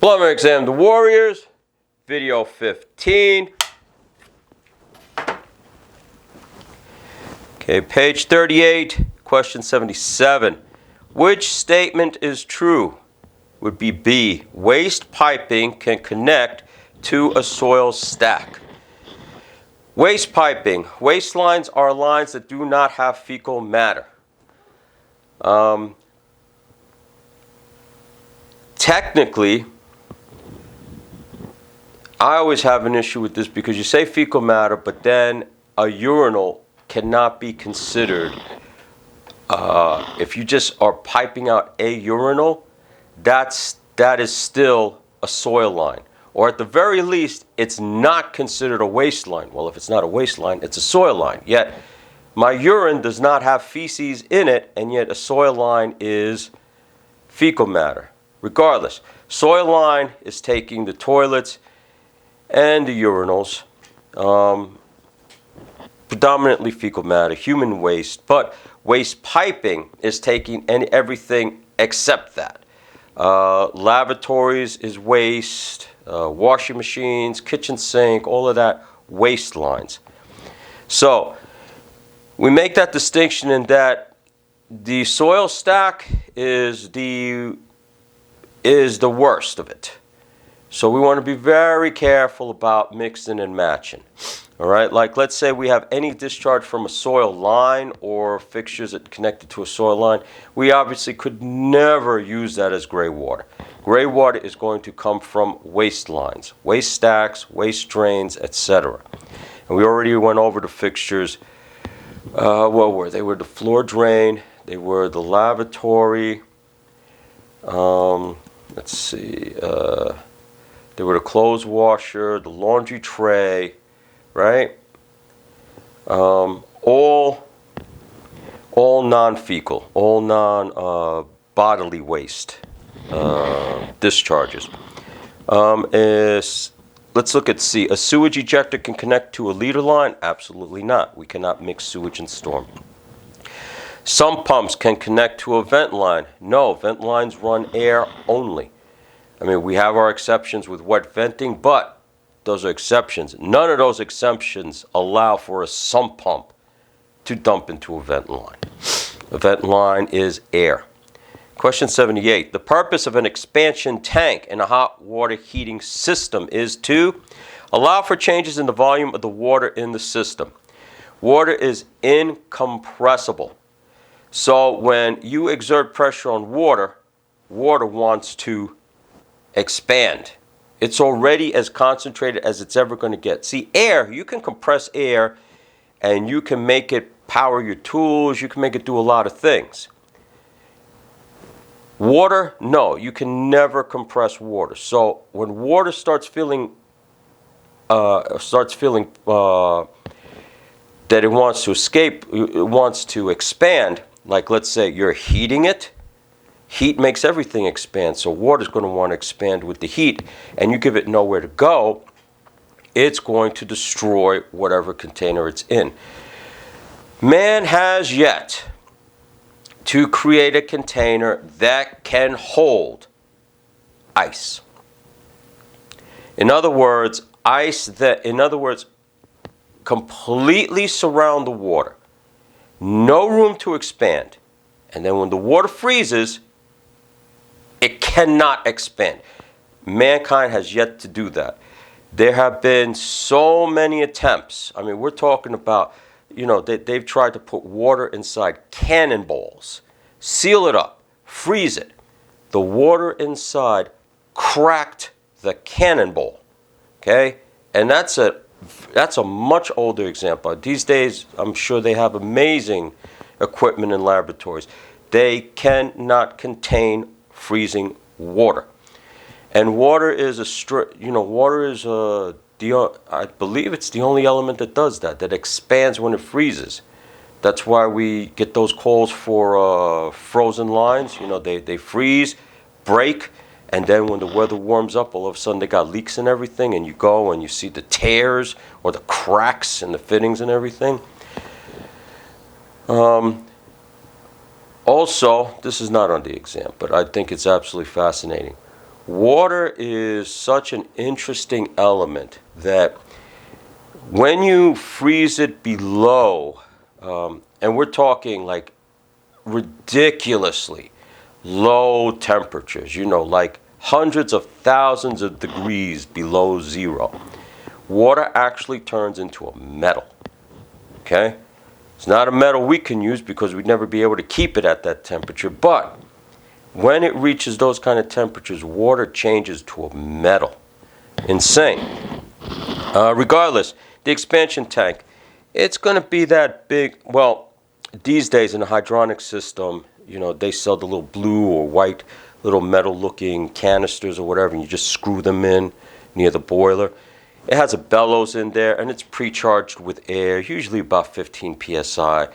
Preliminary exam, the Warriors, video 15. Okay, page 38, question 77. Which statement is true? Would be B. Waste piping can connect to a soil stack. Waste piping. Waste lines are lines that do not have fecal matter. Technically, I always have an issue with this because you say fecal matter, but then a urinal cannot be considered. If you just are piping out a urinal, that is still a soil line. Or at the very least, it's not considered a waste line. Well, if it's not a waste line, it's a soil line. Yet, my urine does not have feces in it, and yet a soil line is fecal matter. Regardless, soil line is taking the toilets and the urinals, predominantly fecal matter, human waste, but waste piping is taking everything except that. Lavatories is waste, washing machines, kitchen sink, all of that, waste lines. So we make that distinction in that the soil stack is the worst of it. So we want to be very careful about mixing and matching. All right, like let's say we have any discharge from a soil line or fixtures that connected to a soil line. We obviously could never use that as gray water. Gray water is going to come from waste lines, waste stacks, waste drains, etc. And we already went over the fixtures. What were they? They were the floor drain. They were the lavatory. Let's see. They were the clothes washer, the laundry tray, right? All non-fecal, all non-bodily waste discharges. Let's look at C. A sewage ejector can connect to a leader line? Absolutely not. We cannot mix sewage and storm. Some pumps can connect to a vent line. No, vent lines run air only. I mean, we have our exceptions with wet venting, but those are exceptions. None of those exceptions allow for a sump pump to dump into a vent line. A vent line is air. Question 78. The purpose of an expansion tank in a hot water heating system is to allow for changes in the volume of the water in the system. Water is incompressible. So when you exert pressure on water, water wants to expand. It's already as concentrated as it's ever going to get. See, air, you can compress air and you can make it power your tools, you can make it do a lot of things. Water, no, you can never compress water. So when water starts feeling that it wants to escape, it wants to expand, like let's say you're heating it, heat makes everything expand, so water's going to want to expand with the heat, and you give it nowhere to go, it's going to destroy whatever container it's in. Man has yet to create a container that can hold ice. In other words, completely surround the water. No room to expand. And then when the water freezes, it cannot expand. Mankind has yet to do that. There have been so many attempts. I mean, we're talking about, they've tried to put water inside cannonballs, seal it up, freeze it. The water inside cracked the cannonball. Okay? And that's a much older example. These days, I'm sure they have amazing equipment in laboratories. They cannot contain freezing water. And water is I believe it's the only element that does that expands when it freezes. That's why we get those calls for frozen lines. They freeze, break, and then when the weather warms up, all of a sudden they got leaks and everything, and you go and you see the tears or the cracks in the fittings and everything. Also, this is not on the exam, but I think it's absolutely fascinating. Water is such an interesting element that when you freeze it below, and we're talking like ridiculously low temperatures, like hundreds of thousands of degrees below zero, water actually turns into a metal. Okay? It's not a metal we can use because we'd never be able to keep it at that temperature, but when it reaches those kind of temperatures, water changes to a metal. Insane. Regardless, the expansion tank, it's going to be that big. Well, these days in the hydronic system, they sell the little blue or white little metal-looking canisters or whatever, and you just screw them in near the boiler. It has a bellows in there, and it's pre-charged with air, usually about 15 psi.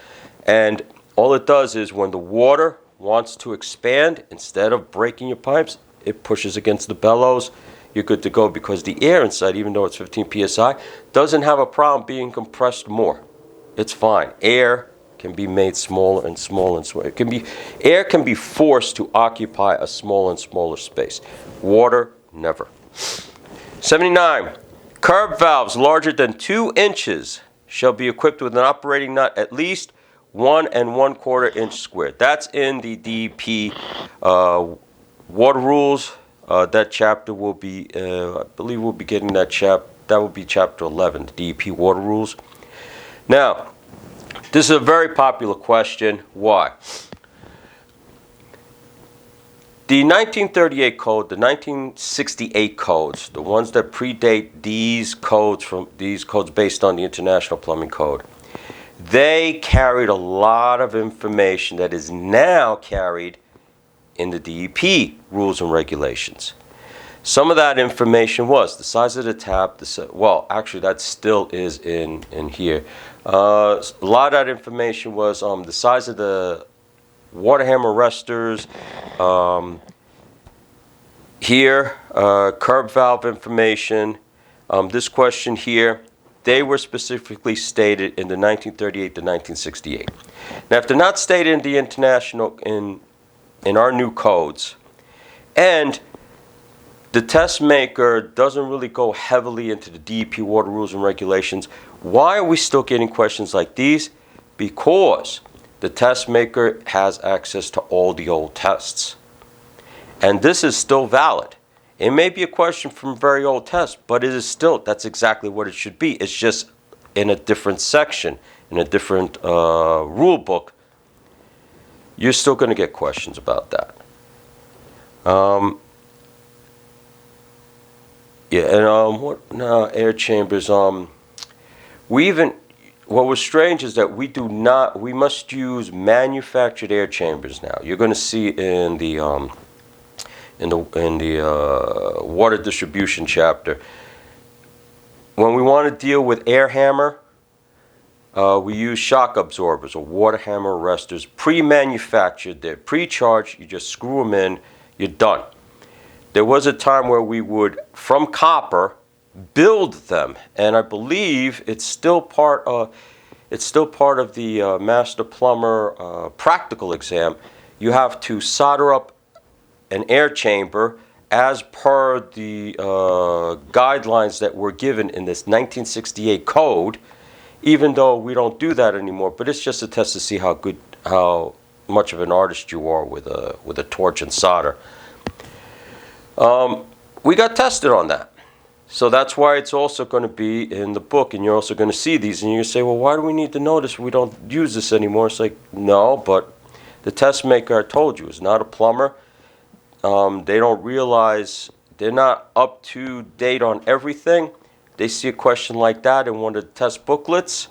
And all it does is when the water wants to expand, instead of breaking your pipes, it pushes against the bellows. You're good to go because the air inside, even though it's 15 psi, doesn't have a problem being compressed more. It's fine. Air can be made smaller and smaller and smaller. Air can be forced to occupy a smaller and smaller space. Water, never. 79. Curb valves larger than 2 inches shall be equipped with an operating nut at least 1 1/4 inch square. That's in the DEP water rules. That chapter will be, I believe we'll be getting that that will be chapter 11, the DEP water rules. Now, this is a very popular question. Why? The 1938 code, the 1968 codes, the ones that predate these codes based on the International Plumbing Code, they carried a lot of information that is now carried in the DEP rules and regulations. Some of that information was the size of the tap. Actually, that still is in here. A lot of that information was the size of the water hammer arresters. Here, curb valve information. This question here, they were specifically stated in the 1938 to 1968. Now, if they're not stated in the international, in our new codes, and the test maker doesn't really go heavily into the DEP water rules and regulations, why are we still getting questions like these? Because the test maker has access to all the old tests. And this is still valid. It may be a question from a very old test, but it is still, that's exactly what it should be. It's just in a different section, in a different rule book. You're still going to get questions about that. Air chambers. What was strange is that we must use manufactured air chambers now. You're going to see in the water distribution chapter, when we want to deal with air hammer, we use shock absorbers or water hammer arresters, pre-manufactured. They're pre-charged. You just screw them in. You're done. There was a time where we would, from copper, build them, and I believe it's still part of the master plumber practical exam. You have to solder up an air chamber as per the guidelines that were given in this 1968 code, even though we don't do that anymore. But it's just a test to see how much of an artist you are with a torch and solder. We got tested on that. So that's why it's also going to be in the book, and you're also going to see these, and you say, well, why do we need to know this? We don't use this anymore. It's like, no, but the test maker, I told you, is not a plumber. They don't realize, they're not up to date on everything. They see a question like that in one of the test booklets,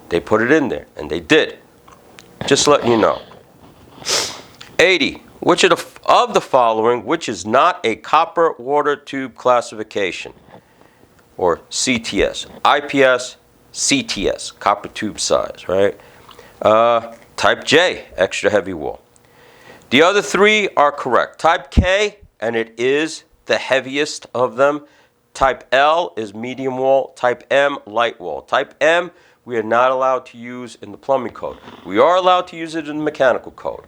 they put it in there, and they did. Just letting you know. 80. Which of the following, which is not a copper water tube classification, or CTS, IPS, CTS, copper tube size, right? Type J, extra heavy wall. The other three are correct. Type K, and it is the heaviest of them. Type L is medium wall. Type M, light wall. Type M, we are not allowed to use in the plumbing code. We are allowed to use it in the mechanical code.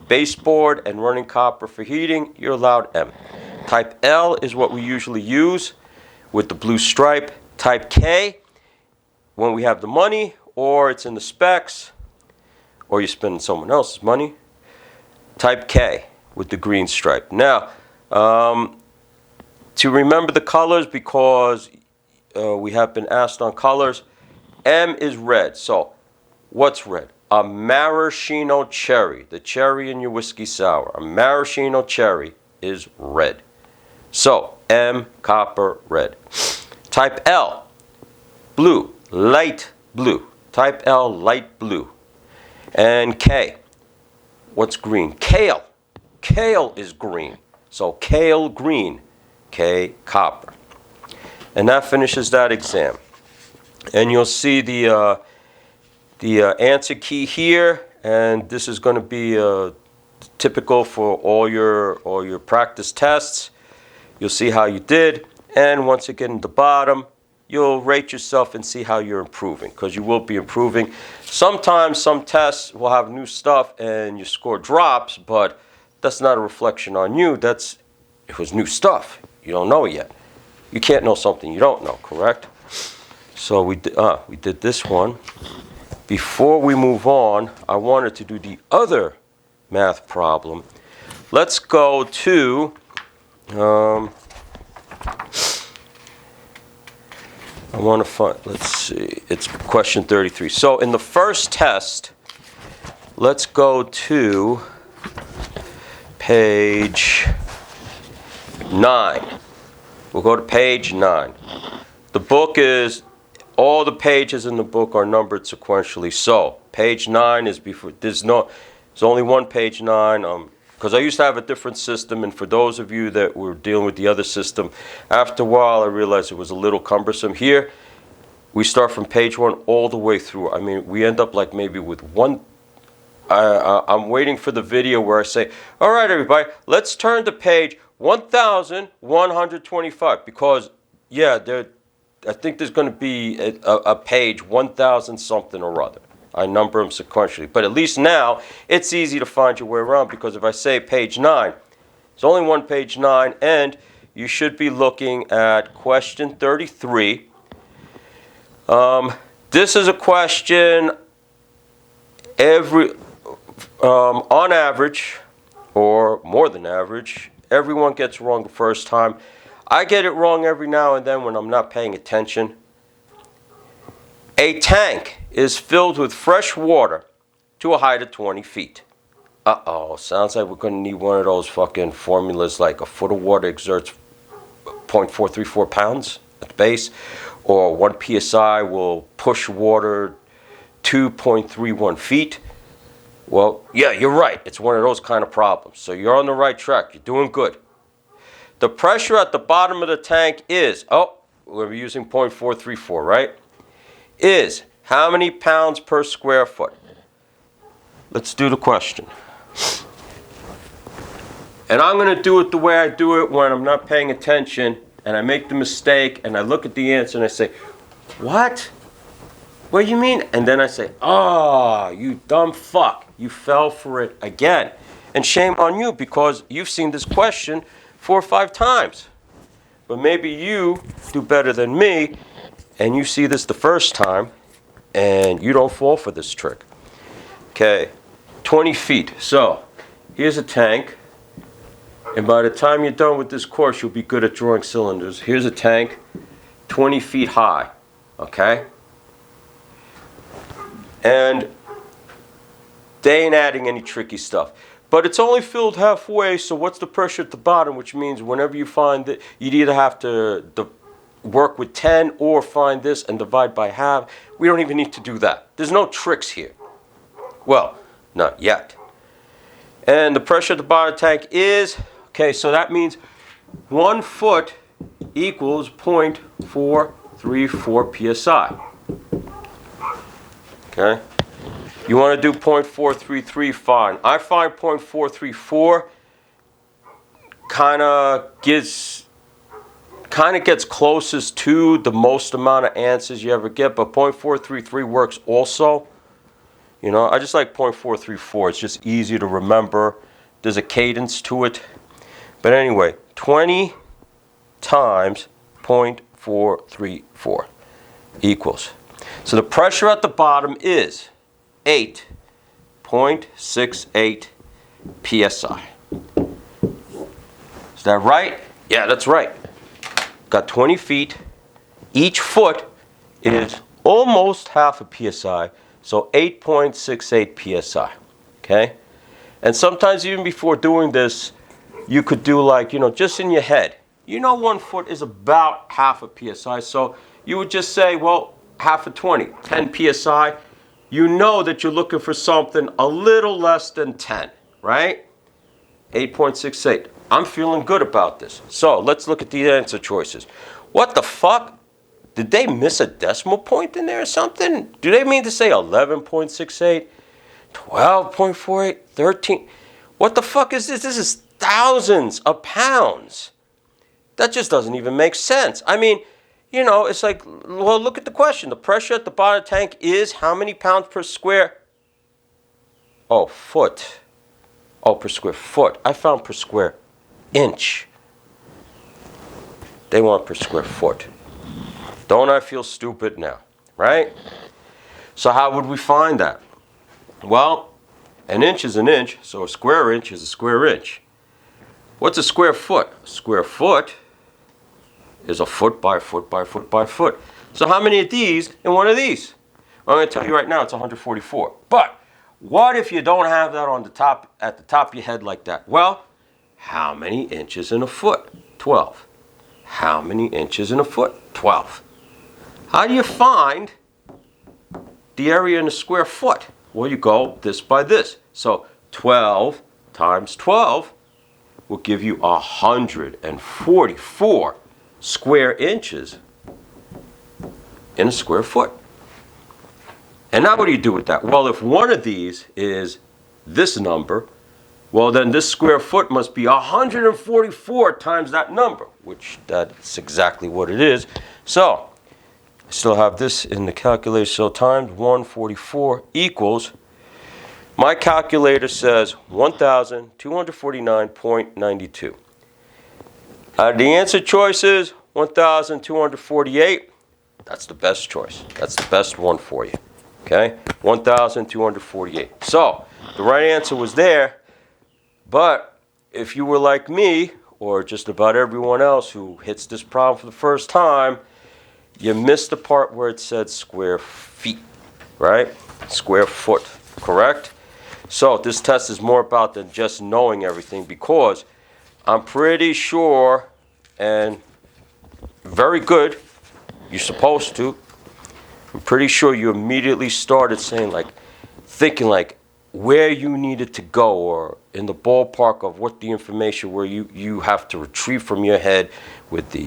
Baseboard and running copper for heating, you're allowed M. Type L is what we usually use with the blue stripe. Type K, when we have the money, or it's in the specs, or you're spending someone else's money. Type K with the green stripe. Now, to remember the colors, because we have been asked on colors, M is red. So, what's red? A maraschino cherry, the cherry in your whiskey sour. A maraschino cherry is red. So, M, copper, red. Type L, blue, light blue. Type L, light blue. And K, what's green? Kale. Kale is green. So, kale, green. K, copper. And that finishes that exam. And you'll see the answer key here, and this is going to be typical for all your practice tests. You'll see how you did, and once you get in the bottom, you'll rate yourself and see how you're improving, because you will be improving. Sometimes some tests will have new stuff and your score drops, but that's not a reflection on you. It was new stuff. You don't know it yet. You can't know something you don't know, correct? So we did this one. Before we move on, I wanted to do the other math problem. Let's go to, I want to find, let's see, it's question 33. So in the first test, let's go to page 9. We'll go to page 9. The book is, all the pages in the book are numbered sequentially. So, page 9 is before, there's only one page 9, because I used to have a different system, and for those of you that were dealing with the other system, after a while I realized it was a little cumbersome. Here, we start from page 1 all the way through. I mean, we end up like maybe with one, I'm waiting for the video where I say, all right, everybody, let's turn to page 1125, because, yeah, I think there's going to be a page 1000 something or other. I number them sequentially. But at least now, it's easy to find your way around, because if I say page 9, it's only one page 9, and you should be looking at question 33. This is a question on average, or more than average, everyone gets wrong the first time. I get it wrong every now and then when I'm not paying attention. A tank is filled with fresh water to a height of 20 feet. Uh-oh, sounds like we're going to need one of those fucking formulas like a foot of water exerts 0.434 pounds at the base, or 1 psi will push water 2.31 feet. Well, yeah, you're right. It's one of those kind of problems. So you're on the right track. You're doing good. The pressure at the bottom of the tank is, we're using 0.434, right? Is how many pounds per square foot? Let's do the question. And I'm going to do it the way I do it when I'm not paying attention, and I make the mistake, and I look at the answer, and I say, what? What do you mean? And then I say, you dumb fuck. You fell for it again. And shame on you, because you've seen this question 4 or 5 times. But maybe you do better than me, and you see this the first time, and you don't fall for this trick. Okay, 20 feet. So, here's a tank, and by the time you're done with this course, you'll be good at drawing cylinders. Here's a tank, 20 feet high, okay? And they ain't adding any tricky stuff. But it's only filled halfway, so what's the pressure at the bottom? Which means whenever you find that, you'd either have to work with 10 or find this and divide by half. We don't even need to do that. There's no tricks here. Well, not yet. And the pressure at the bottom of the tank is, okay, so that means 1 foot equals 0.434 psi. Okay? You want to do 0.433, fine. I find 0.434 kind of gets closest to the most amount of answers you ever get, but 0.433 works also. You know, I just like 0.434. It's just easier to remember. There's a cadence to it. But anyway, 20 times 0.434 equals. So the pressure at the bottom is 8.68 psi. Is that right? Yeah, that's right. Got 20 feet. Each foot is almost half a psi, so 8.68 psi. Okay? And sometimes even before doing this, you could do like, just in your head. 1 foot is about half a psi, so you would just say, well, half of 20, 10 psi. You know that you're looking for something a little less than 10, right? 8.68. I'm feeling good about this. So let's look at the answer choices. What the fuck? Did they miss a decimal point in there or something? Do they mean to say 11.68, 12.48, 13? What the fuck is this? This is thousands of pounds. That just doesn't even make sense. I mean, it's like, well, look at the question. The pressure at the bottom of the tank is how many pounds per square? Oh, foot. Oh, per square foot. I found per square inch. They want per square foot. Don't I feel stupid now, right? So how would we find that? Well, an inch is an inch, so a square inch is a square inch. What's a square foot? A square foot is a foot by foot by foot by foot. So how many of these in one of these? Well, I'm going to tell you right now, it's 144. But what if you don't have that on the top, at the top of your head like that? Well, how many inches in a foot? 12. How many inches in a foot? 12. How do you find the area in a square foot? Well, you go this by this. So 12 times 12 will give you 144 square inches in a square foot. And now what do you do with that? Well, if one of these is this number, well, then this square foot must be 144 times that number, which that's exactly what it is. So I still have this in the calculator. So times 144 equals, my calculator says 1,249.92. The answer choice is 1,248. That's the best choice. That's the best one for you. Okay? 1,248. So the right answer was there. But if you were like me, or just about everyone else who hits this problem for the first time, you missed the part where it said square feet, right? Square foot, correct? So this test is more about than just knowing everything, because I'm pretty sure, and very good, you're supposed to, I'm pretty sure you immediately started saying thinking where you needed to go, or in the ballpark of what the information where you have to retrieve from your head with the,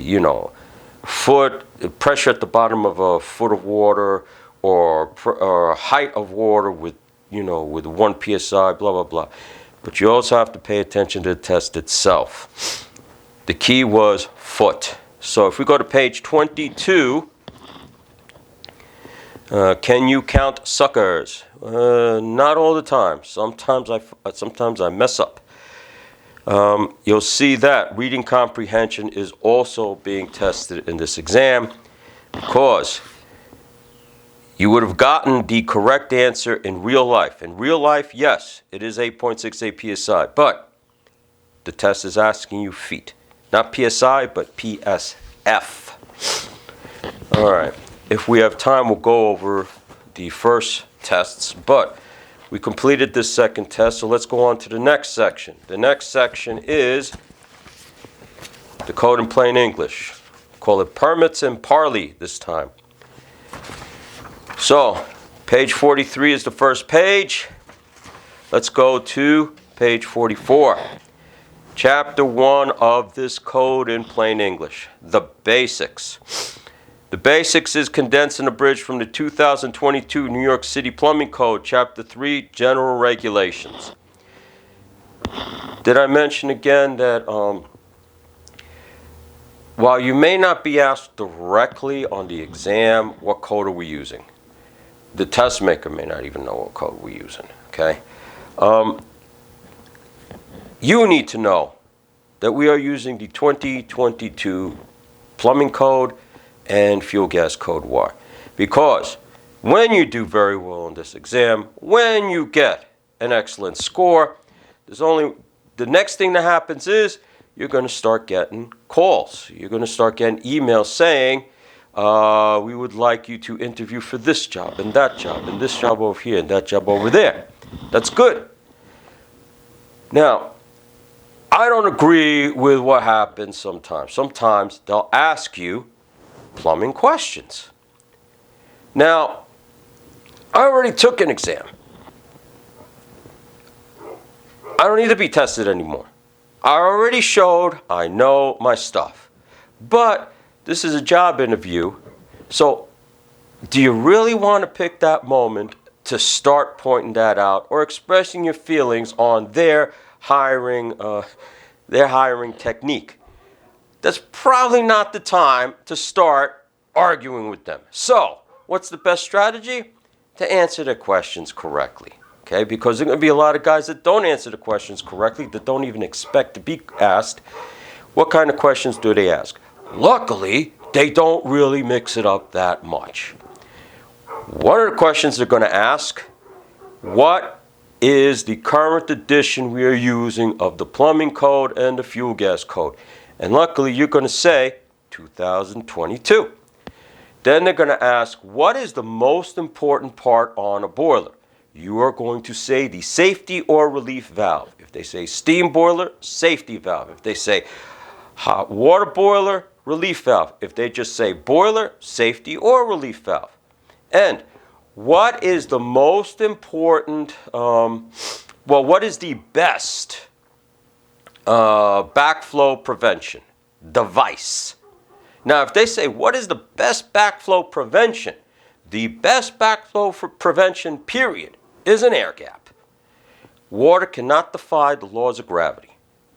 foot, pressure at the bottom of a foot of water, or height of water with, with 1 psi, blah, blah, blah. But you also have to pay attention to the test itself. The key was foot. So if we go to page 22, can you count suckers? Not all the time. Sometimes I mess up. You'll see that reading comprehension is also being tested in this exam, because you would have gotten the correct answer in real life. In real life, yes, it is 8.68 psi, but the test is asking you feet. Not psi, but PSF. All right. If we have time, we'll go over the first tests, but we completed this second test, so let's go on to the next section. The next section is the code in plain English. Call it permits and parley this time. So, page 43 is the first page. Let's go to page 44. Chapter 1 of this code in plain English, the basics. The basics is condensed and abridged from the 2022 New York City Plumbing Code, Chapter 3, General Regulations. Did I mention again that while you may not be asked directly on the exam, what code are we using? The test maker may not even know what code we're using, okay? You need to know that we are using the 2022 plumbing code and fuel gas code. Why? Because when you do very well on this exam, when you get an excellent score, the next thing that happens is you're going to start getting calls. You're going to start getting emails saying, we would like you to interview for this job and that job and this job over here and that job over there. That's good. Now, I don't agree with what happens sometimes. Sometimes they'll ask you plumbing questions. Now, I already took an exam. I don't need to be tested anymore. I already showed I know my stuff. But this is a job interview, so do you really want to pick that moment to start pointing that out or expressing your feelings on their hiring technique? That's probably not the time to start arguing with them. So, what's the best strategy? To answer their questions correctly. Okay, because there are going to be a lot of guys that don't answer the questions correctly, that don't even expect to be asked. What kind of questions do they ask? Luckily, they don't really mix it up that much. One of the questions they're going to ask, what is the current edition we are using of the plumbing code and the fuel gas code? And luckily, you're going to say 2022. Then they're going to ask, what is the most important part on a boiler? You are going to say the safety or relief valve. If they say steam boiler, safety valve. If they say hot water boiler, relief valve. If they just say boiler, safety or relief valve. And what is the most important, what is the best backflow prevention device? Now, if they say, what is the best backflow prevention? The best backflow for prevention, period, is an air gap. Water cannot defy the laws of gravity.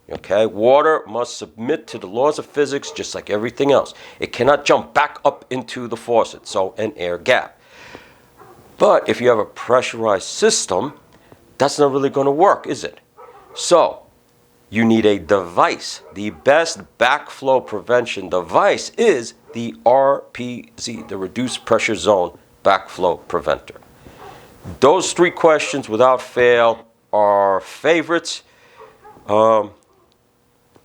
Okay? Water must submit to the laws of physics just like everything else. It cannot jump back up into the faucet, so an air gap. But if you have a pressurized system, that's not really going to work, is it? So, you need a device. The best backflow prevention device is the RPZ, the Reduced Pressure Zone Backflow Preventer. Those three questions, without fail, are favorites. I'll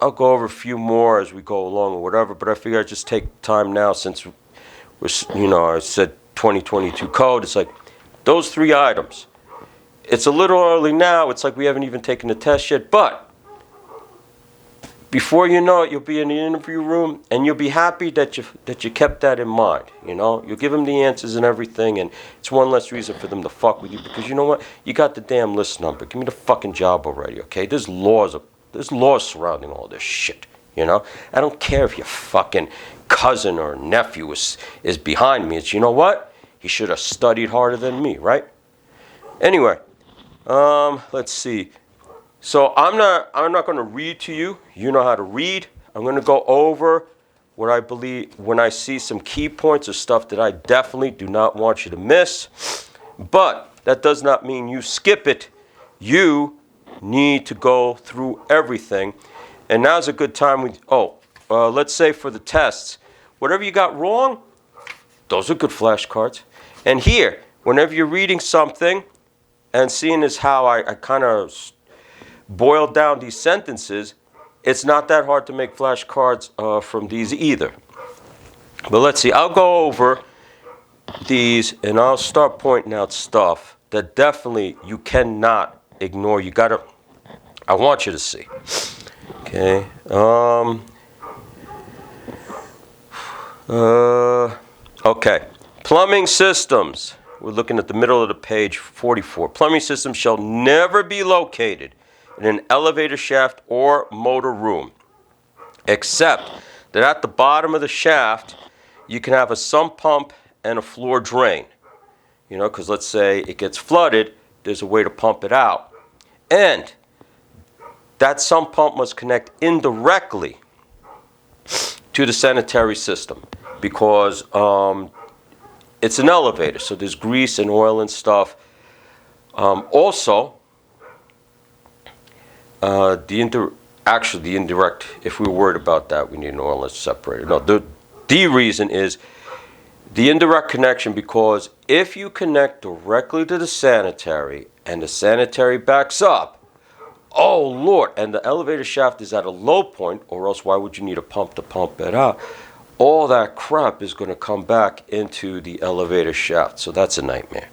go over a few more as we go along or whatever, but I figure I'd just take time now since I said 2022 code. It's like those three items. It's a little early now. It's like we haven't even taken the test yet, but before you know it, you'll be in the interview room, and you'll be happy that you kept that in mind. You'll give them the answers and everything, and it's one less reason for them to fuck with you. Because you know what? You got the damn list number. Give me the fucking job already, okay? There's laws surrounding all this shit. I don't care if your fucking cousin or nephew is behind me. It's, you know what? He should have studied harder than me, right? Anyway, let's see. So I'm not going to read to you. You know how to read. I'm going to go over what I believe when I see some key points of stuff that I definitely do not want you to miss. But that does not mean you skip it. You need to go through everything. And now's a good time. Let's say for the tests, whatever you got wrong, those are good flashcards. And here, whenever you're reading something and seeing as how I kind of boiled down these sentences, it's not that hard to make flashcards from these either. But let's see, I'll go over these and I'll start pointing out stuff that definitely you cannot ignore. I want you to see. Okay. Okay. Plumbing systems. We're looking at the middle of the page 44. Plumbing systems shall never be located in an elevator shaft or motor room, except that at the bottom of the shaft, you can have a sump pump and a floor drain. Because let's say it gets flooded, there's a way to pump it out. And that sump pump must connect indirectly to the sanitary system because it's an elevator, so there's grease and oil and stuff. Also, actually the indirect, if we were worried about that, we need an oil separator. No, the reason is the indirect connection, because if you connect directly to the sanitary and the sanitary backs up, oh Lord, and the elevator shaft is at a low point, or else why would you need a pump to pump it out? All that crap is going to come back into the elevator shaft, so that's a nightmare.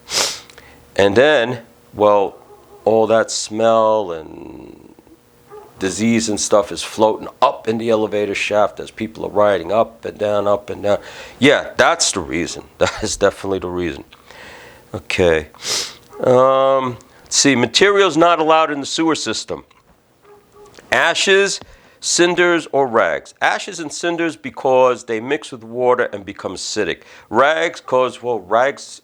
And then, well, all that smell and disease and stuff is floating up in the elevator shaft as people are riding up and down, up and down. Yeah, that's the reason. That is definitely the reason. Okay. Let's see. Materials not allowed in the sewer system. Ashes, cinders, or rags. Ashes and cinders because they mix with water and become acidic. Rags because, well, rags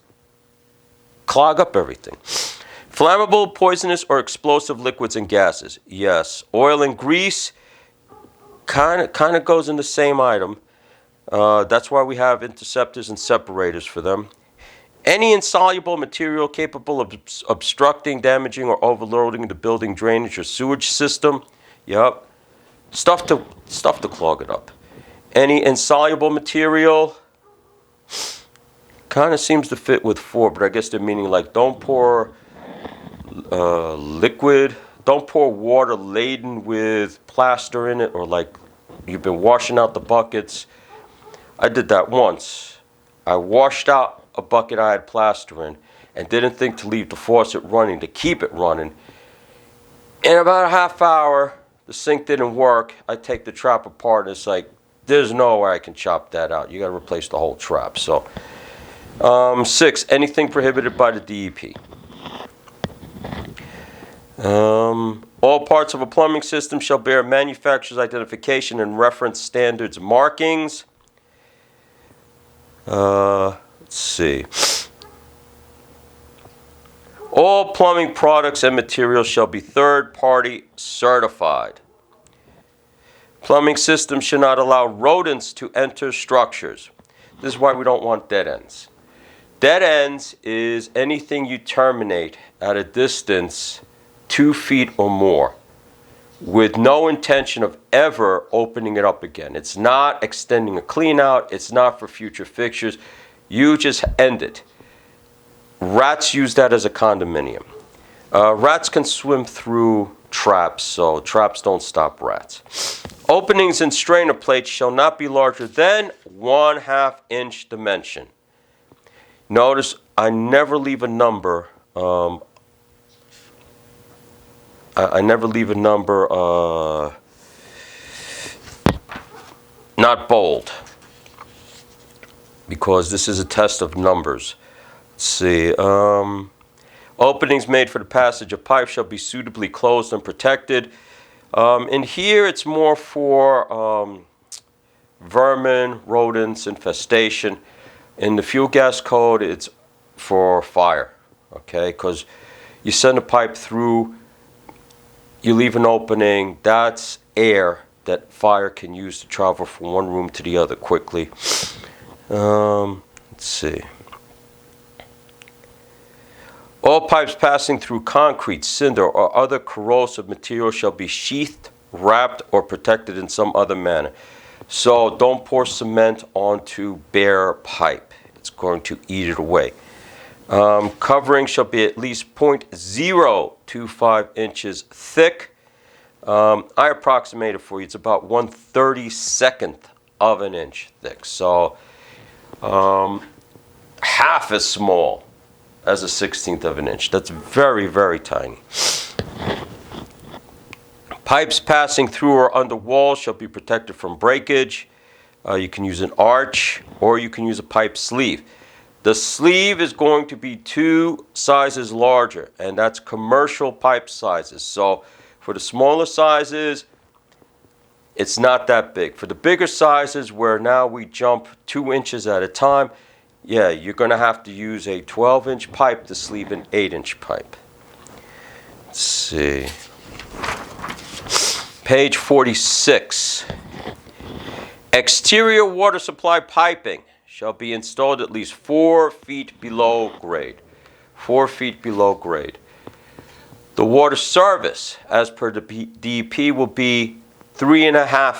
clog up everything. Flammable, poisonous, or explosive liquids and gases. Yes. Oil and grease kind of goes in the same item. That's why we have interceptors and separators for them. Any insoluble material capable of obstructing, damaging, or overloading the building drainage or sewage system. Yep. Stuff to clog it up. Any insoluble material kind of seems to fit with 4, but I guess they're meaning like don't pour liquid, don't pour water laden with plaster in it, or like you've been washing out the buckets. I did that once. I washed out a bucket I had plaster in and didn't think to leave the faucet running, to keep it running. In about a half hour, the sink didn't work. I take the trap apart and it's like, there's no way I can chop that out. You got to replace the whole trap. So, 6, anything prohibited by the DEP. All parts of a plumbing system shall bear manufacturer's identification and reference standards markings. Let's see. All plumbing products and materials shall be third-party certified. Plumbing systems should not allow rodents to enter structures. This is why we don't want dead ends. Dead ends is anything you terminate at a distance 2 feet or more with no intention of ever opening it up again. It's not extending a clean out. It's not for future fixtures. You just end it. Rats use that as a condominium. Rats can swim through traps, so traps don't stop rats. Openings in strainer plates shall not be larger than 1/2 inch dimension. Notice I never leave a number. I never leave a number not bold, because this is a test of numbers. Let's see. Openings made for the passage of pipe shall be suitably closed and protected. In here, it's more for vermin, rodents, infestation. In the fuel gas code, it's for fire. Okay, because you send a pipe through, you leave an opening. That's air that fire can use to travel from one room to the other quickly. Let's see. All pipes passing through concrete, cinder, or other corrosive material shall be sheathed, wrapped, or protected in some other manner. So don't pour cement onto bare pipe. It's going to eat it away. Covering shall be at least 0.025 inches thick. I approximate it for you. It's about 1/32 of an inch thick. So half as small as a 1/16 of an inch. That's very, very tiny. Pipes passing through or under walls shall be protected from breakage. You can use an arch or you can use a pipe sleeve. The sleeve is going to be 2 sizes larger, and that's commercial pipe sizes. So for the smaller sizes, it's not that big. For the bigger sizes, where now we jump 2 inches at a time, yeah, you're going to have to use a 12-inch pipe to sleeve an 8-inch pipe. Let's see. Page 46. Exterior water supply piping shall be installed at least 4 feet below grade. 4 feet below grade. The water service, as per the DEP, will be 3.5